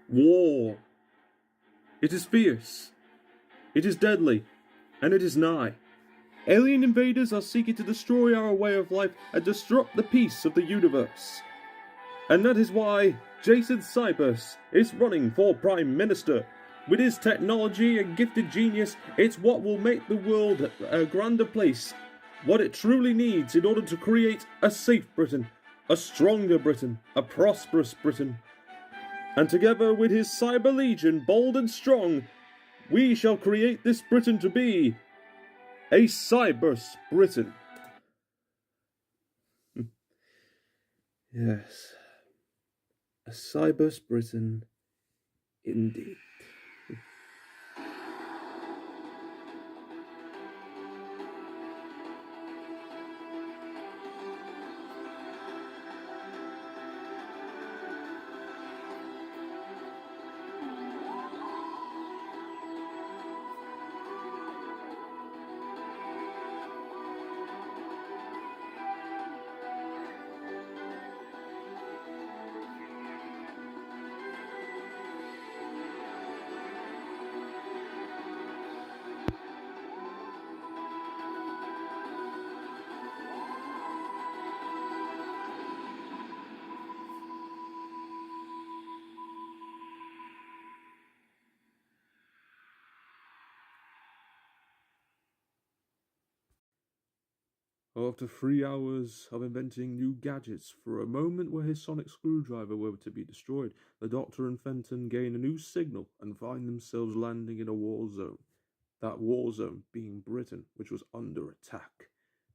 War. It is fierce. It is deadly. And it is nigh. Alien invaders are seeking to destroy our way of life and disrupt the peace of the universe. And that is why Jason Cybus is running for Prime Minister. With his technology and gifted genius, it's what will make the world a grander place. What it truly needs in order to create a safe Britain, a stronger Britain, a prosperous Britain. And together with his Cyber Legion, bold and strong, we shall create this Britain to be a Cybus Britain. Yes, a Cybus Britain indeed. After 3 hours of inventing new gadgets for a moment where his sonic screwdriver were to be destroyed, the Doctor and Fenton gain a new signal and find themselves landing in a war zone. That war zone being Britain, which was under attack.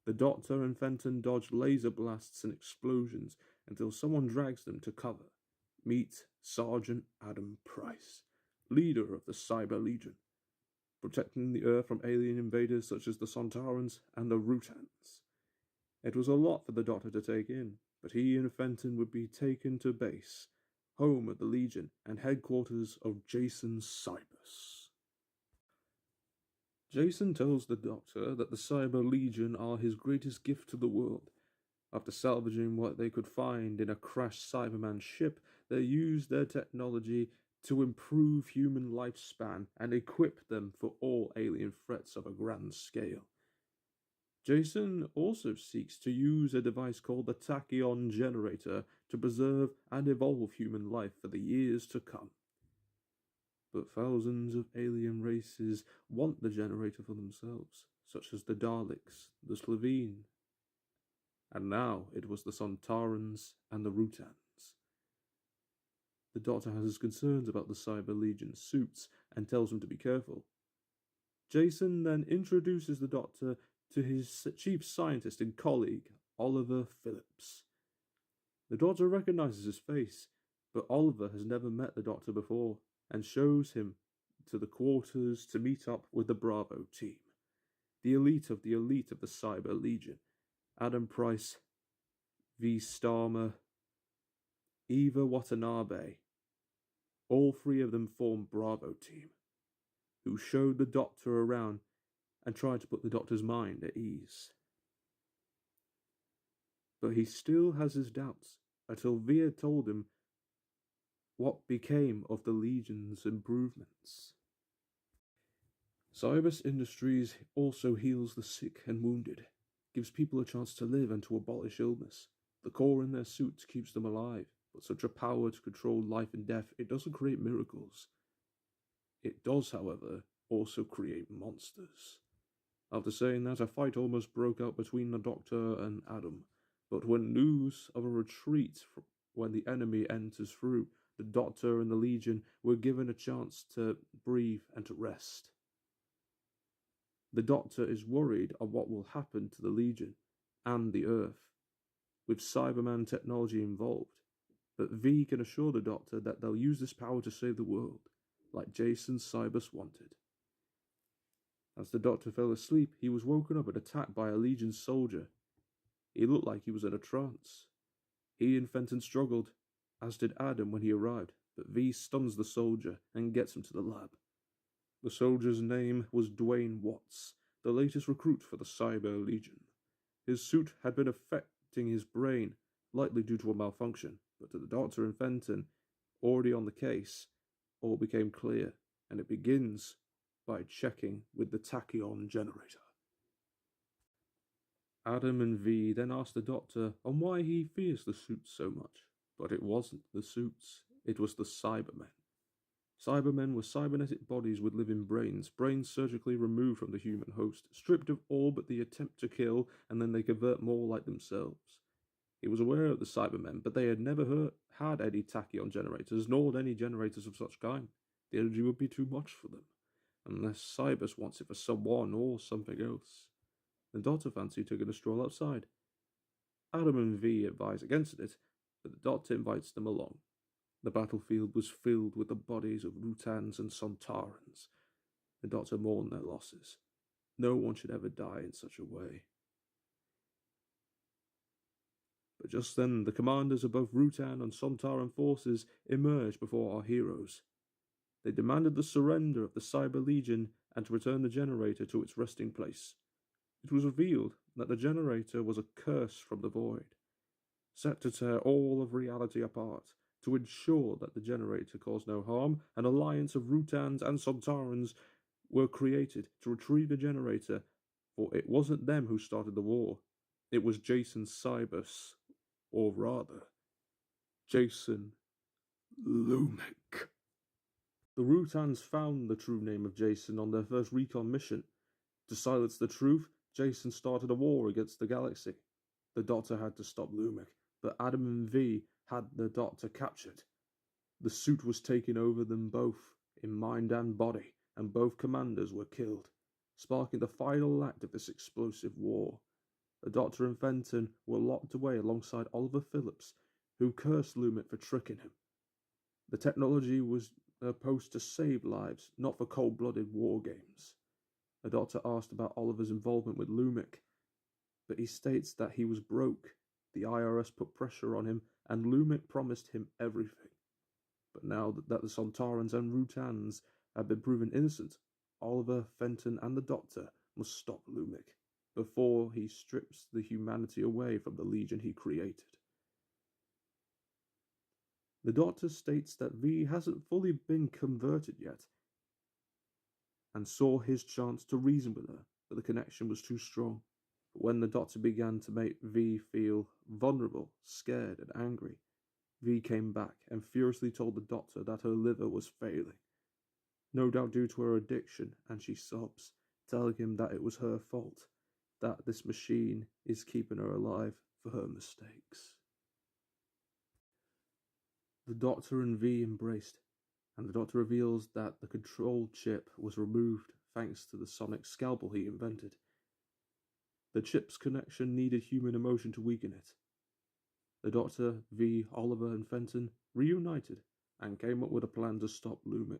The Doctor and Fenton dodge laser blasts and explosions until someone drags them to cover. Meet Sergeant Adam Price, leader of the Cyber Legion, protecting the Earth from alien invaders such as the Sontarans and the Rutans. It was a lot for the Doctor to take in, but he and Fenton would be taken to base, home of the Legion and headquarters of Jason Cybus. Jason tells the Doctor that the Cyber Legion are his greatest gift to the world. After salvaging what they could find in a crashed Cyberman ship, they used their technology to improve human lifespan and equip them for all alien threats of a grand scale. Jason also seeks to use a device called the Tachyon Generator to preserve and evolve human life for the years to come. But thousands of alien races want the generator for themselves, such as the Daleks, the Slovene, and now it was the Sontarans and the Rutans. The Doctor has his concerns about the Cyber Legion suits and tells him to be careful. Jason then introduces the Doctor to his chief scientist and colleague, Oliver Phillips. The Doctor recognizes his face, but Oliver has never met the Doctor before and shows him to the quarters to meet up with the Bravo team, the elite of the Cyber Legion, Adam Price, V. Starmer, Eva Watanabe. All three of them form Bravo team, who showed the Doctor around and tried to put the Doctor's mind at ease. But he still has his doubts until Via told him what became of the Legion's improvements. Cybus Industries also heals the sick and wounded, gives people a chance to live and to abolish illness. The core in their suits keeps them alive, but such a power to control life and death, it doesn't create miracles. It does, however, also create monsters. After saying that, a fight almost broke out between the Doctor and Adam, but when news of a retreat when the enemy enters through, the Doctor and the Legion were given a chance to breathe and to rest. The Doctor is worried of what will happen to the Legion and the Earth, with Cyberman technology involved, but V can assure the Doctor that they'll use this power to save the world, like Jason Cybus wanted. As the Doctor fell asleep, he was woken up and attacked by a Legion soldier. He looked like he was in a trance. He and Fenton struggled, as did Adam when he arrived, but V stuns the soldier and gets him to the lab. The soldier's name was Dwayne Watts, the latest recruit for the Cyber Legion. His suit had been affecting his brain, likely due to a malfunction, but to the Doctor and Fenton, already on the case, all became clear, and it begins by checking with the tachyon generator. Adam and V then asked the Doctor on why he fears the suits so much, but it wasn't the suits, it was the Cybermen. Cybermen were cybernetic bodies with living brains surgically removed from the human host, stripped of all but the attempt to kill, and then they convert more like themselves. He was aware of the Cybermen, but they had never had any tachyon generators, nor any generators of such kind. The energy would be too much for them, unless Cybus wants it for someone or something else. The Doctor fancied taking a stroll outside. Adam and V advise against it, but the Doctor invites them along. The battlefield was filled with the bodies of Rutans and Sontarans. The Doctor mourned their losses. No one should ever die in such a way. But just then, the commanders of both Rutan and Sontaran forces emerged before our heroes. They demanded the surrender of the Cyber Legion and to return the generator to its resting place. It was revealed that the generator was a curse from the void, set to tear all of reality apart. To ensure that the generator caused no harm, an alliance of Rutans and Sontarans were created to retrieve the generator, for it wasn't them who started the war. It was Jason Cybus, or rather, Jason Lumic. The Rutans found the true name of Jason on their first recon mission. To silence the truth, Jason started a war against the galaxy. The Doctor had to stop Lumic, but Adam and V had the Doctor captured. The suit was taken over them both, in mind and body, and both commanders were killed, sparking the final act of this explosive war. The Doctor and Fenton were locked away alongside Oliver Phillips, who cursed Lumic for tricking him. The technology was supposed to save lives, not for cold-blooded war games. The Doctor asked about Oliver's involvement with Lumic, but he states that he was broke. The IRS put pressure on him, and Lumic promised him everything. But now that the Sontarans and Rutans have been proven innocent, Oliver, Fenton, and the Doctor must stop Lumic before he strips the humanity away from the Legion he created. The Doctor states that V hasn't fully been converted yet, and saw his chance to reason with her, but the connection was too strong. But when the Doctor began to make V feel vulnerable, scared, and angry, V came back and furiously told the Doctor that her liver was failing, no doubt due to her addiction, and she sobs, telling him that it was her fault, that this machine is keeping her alive for her mistakes. The Doctor and V embraced, and the Doctor reveals that the control chip was removed thanks to the sonic scalpel he invented. The chip's connection needed human emotion to weaken it. The Doctor, V, Oliver, and Fenton reunited and came up with a plan to stop Lumic.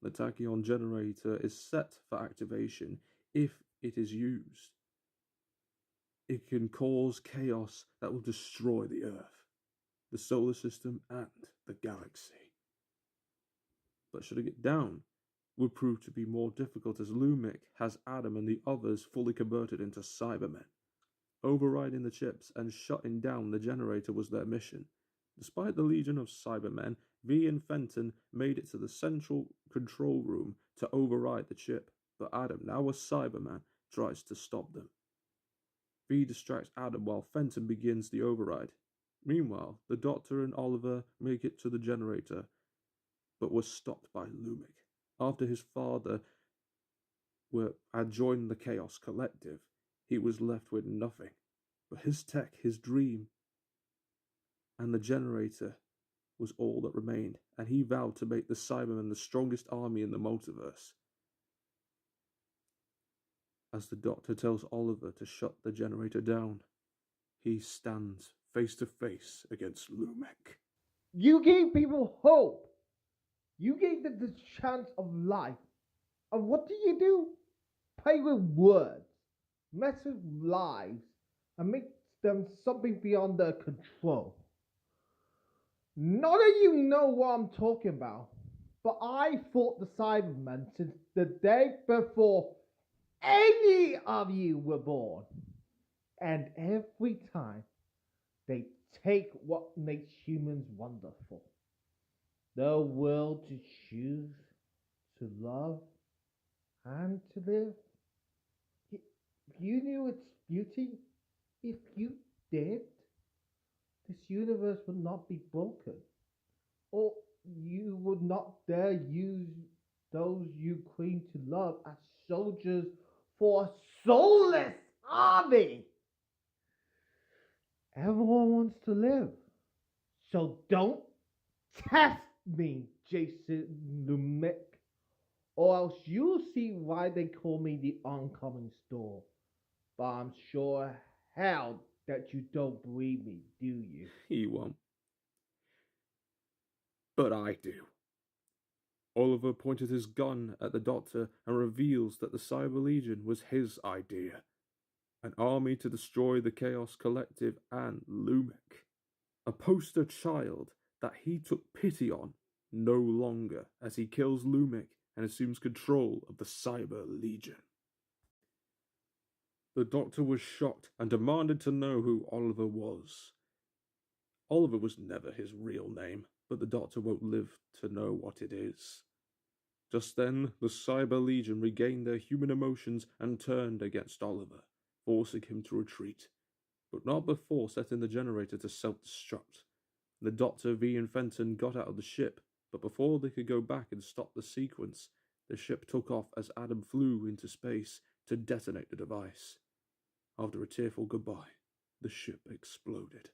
The tachyon generator is set for activation if it is used. It can cause chaos that will destroy the Earth, the solar system, and the galaxy. But shutting it down would prove to be more difficult as Lumic has Adam and the others fully converted into Cybermen. Overriding the chips and shutting down the generator was their mission. Despite the legion of Cybermen, V and Fenton made it to the central control room to override the chip, but Adam, now a Cyberman, tries to stop them. V distracts Adam while Fenton begins the override. Meanwhile, the Doctor and Oliver make it to the generator, but were stopped by Lumic. After his father had joined the Chaos Collective, he was left with nothing but his tech, his dream, and the generator was all that remained, and he vowed to make the Cybermen the strongest army in the multiverse. As the Doctor tells Oliver to shut the generator down, he stands face to face against Lumic. You gave people hope. You gave them the chance of life. And what do? Play with words, mess with lives, and make them something beyond their control. None of you know what I'm talking about, but I fought the Cybermen since the day before any of you were born. And every time, they take what makes humans wonderful. the will to choose, to love, and to live. If you knew its beauty, if you did, this universe would not be broken. Or you would not dare use those you claim to love as soldiers for a soulless army. Everyone wants to live. So don't test me, Jason Lumick, or else you'll see why they call me the oncoming storm. But I'm sure hell that you don't believe me, do you? He won't. But I do. Oliver pointed his gun at the Doctor and reveals that the Cyber Legion was his idea. An army to destroy the Chaos Collective and Lumic. A poster child that he took pity on no longer as he kills Lumic and assumes control of the Cyber Legion. The Doctor was shocked and demanded to know who Oliver was. Oliver was never his real name, but the Doctor won't live to know what it is. Just then, the Cyber Legion regained their human emotions and turned against Oliver, forcing him to retreat, but not before setting the generator to self-destruct. The Doctor, V, and Fenton got out of the ship, but before they could go back and stop the sequence, the ship took off as Adam flew into space to detonate the device. After a tearful goodbye, the ship exploded,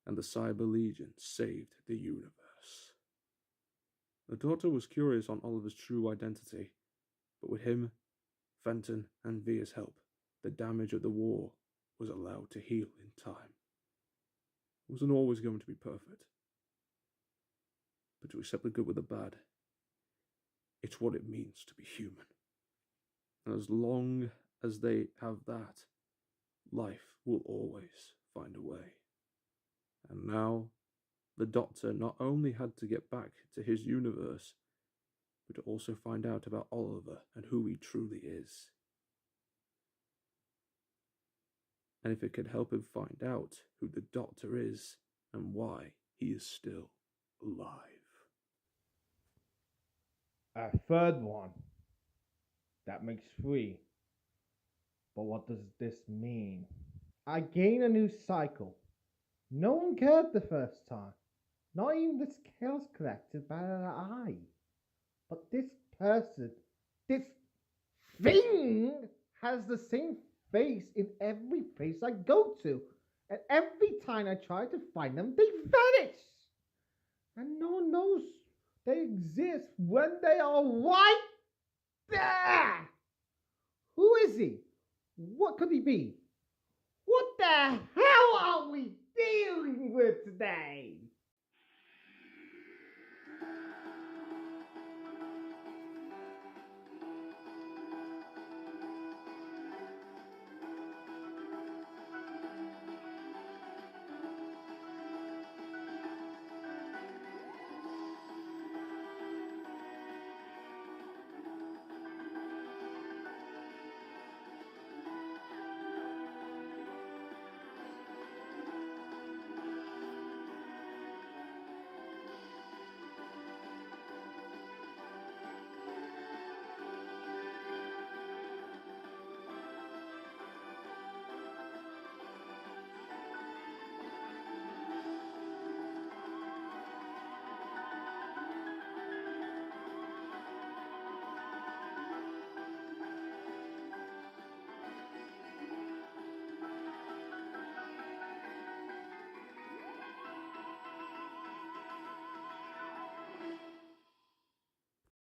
and the Cyber Legion saved the universe. The Doctor was curious on Oliver's true identity, but with him, Fenton, and Via's help, the damage of the war was allowed to heal in time. It wasn't always going to be perfect, but to accept the good with the bad, it's what it means to be human. And as long as they have that, life will always find a way. And now, the Doctor not only had to get back to his universe, but to also find out about Oliver and who he truly is. And if it could help him find out who the Doctor is and why he is still alive. A third one. That makes 3. But what does this mean? I gain a new cycle. No one cared the first time. Not even this Chaos Collective batted an eye. But this person, this thing, has the same face in every place I go to. And every time I try to find them, they vanish. And no one knows they exist when they are right there. Who is he? What could he be? What the hell are we dealing with today?